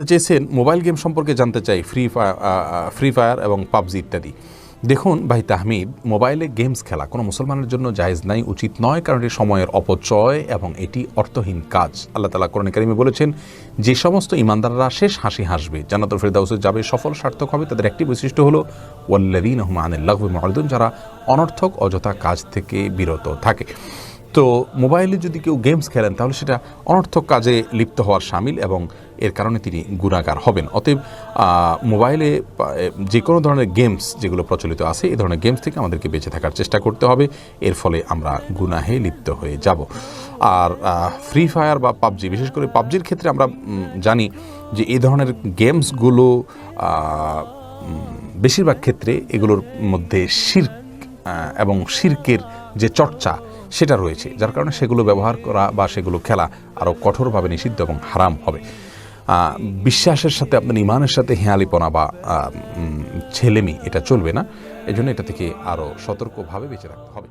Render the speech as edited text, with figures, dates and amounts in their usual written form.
চেয়েছেন mobile game সম্পর্কে জানতে চাই, ফ্রি ফায়ার এবং পাবজি ইত্যাদি। দেখুন ভাই তাহমিদ, মোবাইলে গেমস খেলা কোনো মুসলমানের জন্য জায়েজ নাই, উচিত নয়, কারণ এটি সময়ের অপচয় এবং এটি অর্থহীন কাজ। আল্লাহ তাআলা কোরআনে কারিমে বলেছেন, যে সমস্ত ইমানদাররা শেষ হাসি হাসবে, জান্নাতুল ফেরদাউসে যাবে, সফল সার্থক হবে, তাদের একটি বৈশিষ্ট্য হলো ওয়াল্লাযীনা হুম আনিল লাগবি মুরিদুন, যারা অনর্থক অযথা কাজ থেকে বিরত থাকে। তো মোবাইলে যদি কেউ গেমস খেলেন তাহলে সেটা অনর্থক কাজে লিপ্ত হওয়ার শামিল এবং এর কারণে তিনি গুনাহগার হবেন। অতএব মোবাইলে যে কোনো ধরনের গেমস যেগুলো প্রচলিত আছে, এই ধরনের গেমস থেকে আমাদেরকে বেঁচে থাকার চেষ্টা করতে হবে, এর ফলে আমরা গুনাহে লিপ্ত হয়ে যাব। আর ফ্রি ফায়ার বা পাবজি, বিশেষ করে পাবজির ক্ষেত্রে আমরা জানি যে এই ধরনের গেমসগুলো বেশিরভাগ ক্ষেত্রে এগুলোর মধ্যে শিরক এবং শিরকের যে চর্চা সেটা রয়েছে, যার কারণে সেগুলো ব্যবহার করা বা সেগুলো খেলা আরও কঠোরভাবে নিষিদ্ধ এবং হারাম হবে। বিশ্বাসের সাথে আপনার ইমানের সাথে হেঁয়ালিপনা বা ছেলেমি এটা চলবে না। এজন্য এটা থেকে আরও সতর্কভাবে বেঁচে রাখতে হবে।